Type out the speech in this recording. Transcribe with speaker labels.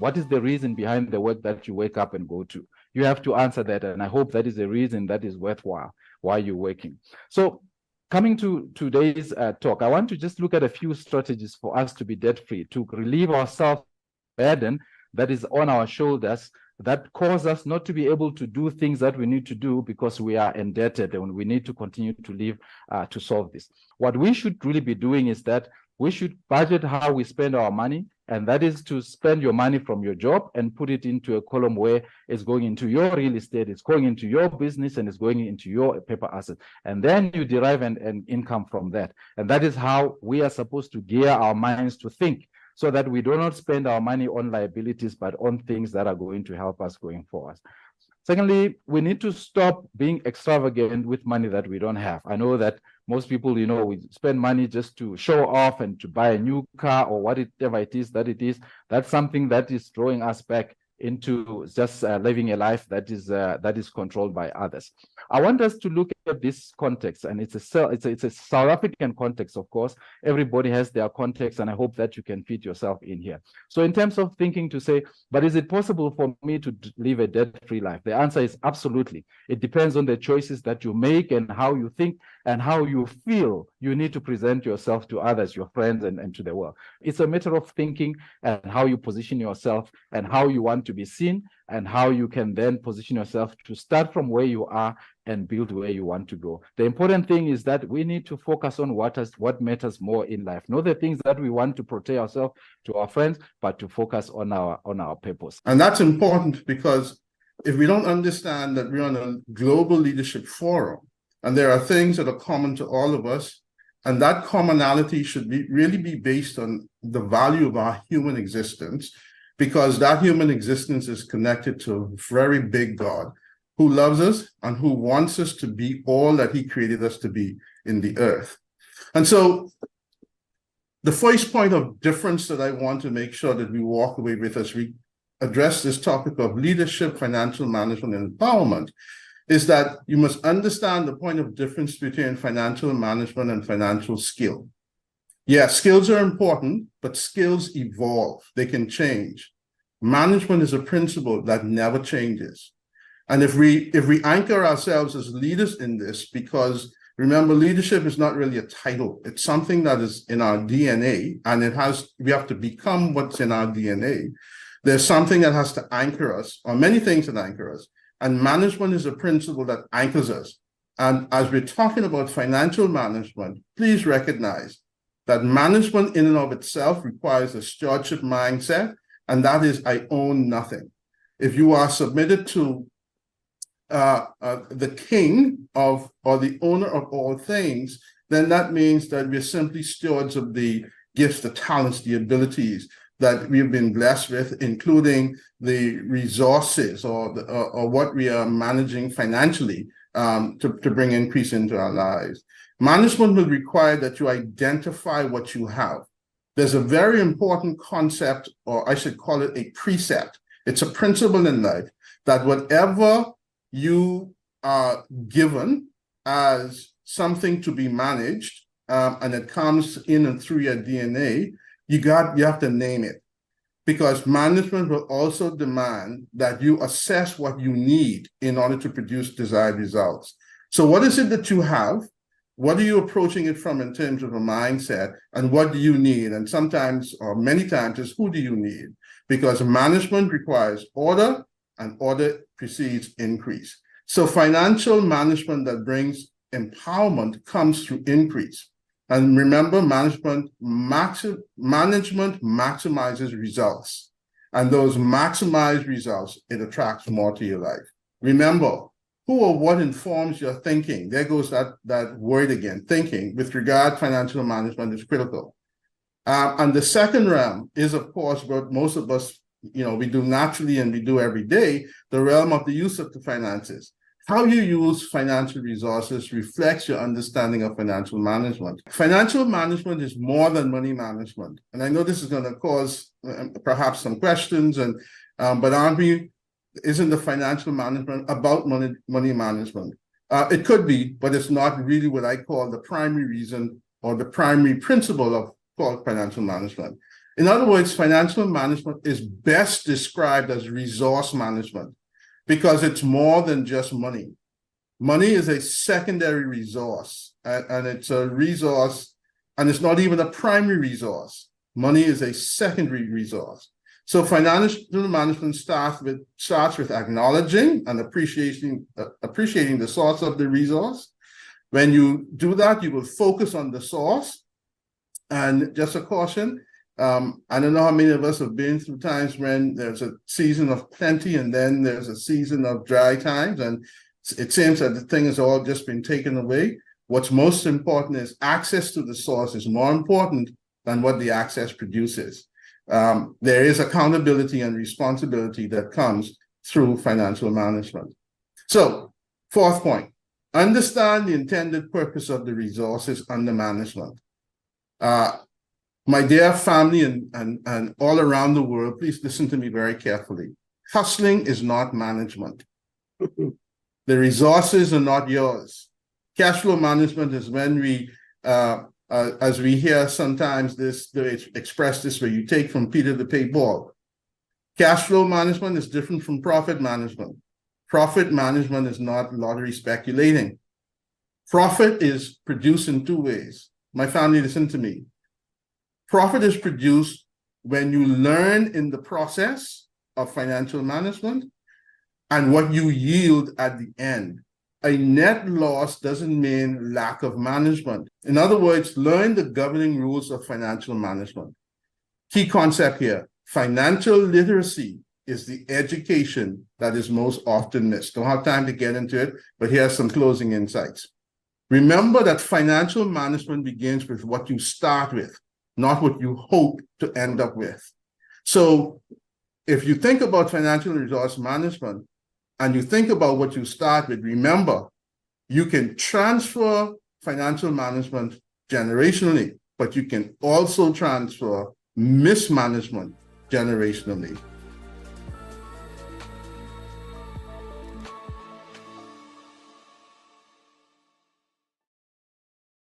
Speaker 1: What is the reason behind the work that you wake up and go to? You have to answer that, and I hope that is a reason that is worthwhile why you're working. So coming to today's talk, I want to just look at a few strategies for us to be debt-free, to relieve ourselves burden that is on our shoulders that cause us not to be able to do things that we need to do because we are indebted, and we need to continue to live to solve this. What we should really be doing is that we should budget how we spend our money, and that is to spend your money from your job and put it into a column where it's going into your real estate, it's going into your business, and it's going into your paper asset. And then you derive an income from that. And that is how we are supposed to gear our minds to think, so that we do not spend our money on liabilities, but on things that are going to help us going forward. Secondly, we need to stop being extravagant with money that we don't have. I know that most people, we spend money just to show off and to buy a new car or whatever it is that it is. That's something that is drawing us back into just living a life that is controlled by others. I want us to look at this context, and it's a South African context, of course. Everybody has their context, and I hope that you can fit yourself in here. So in terms of thinking to say, but is it possible for me to live a debt-free life? The answer is absolutely. It depends on the choices that you make and how you think and how you feel you need to present yourself to others, your friends, and to the world. It's a matter of thinking and how you position yourself and how you want to be seen, and how you can then position yourself to start from where you are and build where you want to go. The important thing is that we need to focus on what matters more in life, not the things that we want to portray ourselves to our friends, but to focus on our purpose.
Speaker 2: And that's important, because if we don't understand that we're on a global leadership forum, and there are things that are common to all of us, and that commonality should really be based on the value of our human existence, because that human existence is connected to a very big God who loves us and who wants us to be all that he created us to be in the earth. And so the first point of difference that I want to make sure that we walk away with as we address this topic of leadership, financial management, and empowerment is that you must understand the point of difference between financial management and financial skill. Yeah, skills are important, but skills evolve. They can change. Management is a principle that never changes. And if we anchor ourselves as leaders in this, because remember, leadership is not really a title. It's something that is in our DNA, and we have to become what's in our DNA. There's something that has to anchor us, or many things that anchor us. And management is a principle that anchors us. And as we're talking about financial management, please recognize that management in and of itself requires a stewardship mindset, and that is, I own nothing. If you are submitted to the king or the owner of all things, then that means that we're simply stewards of the gifts, the talents, the abilities that we've been blessed with, including the resources or what we are managing financially to bring increase into our lives. Management will require that you identify what you have. There's a very important concept, or I should call it a precept. It's a principle in life that whatever you are given as something to be managed, and it comes in and through your DNA, you have to name it, because management will also demand that you assess what you need in order to produce desired results. So what is it that you have? What are you approaching it from in terms of a mindset, and what do you need? And sometimes, or many times, is who do you need? Because management requires order, and order precedes increase. So financial management that brings empowerment comes through increase. And remember, management maximizes results. And those maximized results, it attracts more to your life. Remember, who or what informs your thinking? There goes that word again, thinking. With regard, financial management is critical. And the second realm is, of course, what most of us, we do naturally and we do every day, the realm of the use of the finances. How you use financial resources reflects your understanding of financial management. Financial management is more than money management. And I know this is going to cause perhaps some questions, but isn't the financial management about money management? It could be, but it's not really what I call the primary reason or the primary principle of called financial management. In other words, financial management is best described as resource management because it's more than just money. Money is a secondary resource, and it's a resource, and it's not even a primary resource. Money is a secondary resource. So financial management starts with acknowledging and appreciating the source of the resource. When you do that, you will focus on the source. And just a caution, I don't know how many of us have been through times when there's a season of plenty and then there's a season of dry times, and it seems that the thing has all just been taken away. What's most important is access to the source is more important than what the access produces. There is accountability and responsibility that comes through financial management. So, fourth point, understand the intended purpose of the resources under management. My dear family and all around the world, please listen to me very carefully. Hustling is not management. The resources are not yours. Cash flow management is when we, as we hear sometimes they express this way, you take from Peter to pay Paul. Cash flow management is different from profit management. Profit management is not lottery speculating. Profit is produced in two ways. My family, listen to me. Profit is produced when you learn in the process of financial management and what you yield at the end. A net loss doesn't mean lack of management. In other words, learn the governing rules of financial management. Key concept here, financial literacy is the education that is most often missed. Don't have time to get into it, but here are some closing insights. Remember that financial management begins with what you start with, not what you hope to end up with. So if you think about financial resource management and you think about what you start with, remember, you can transfer financial management generationally, but you can also transfer mismanagement generationally.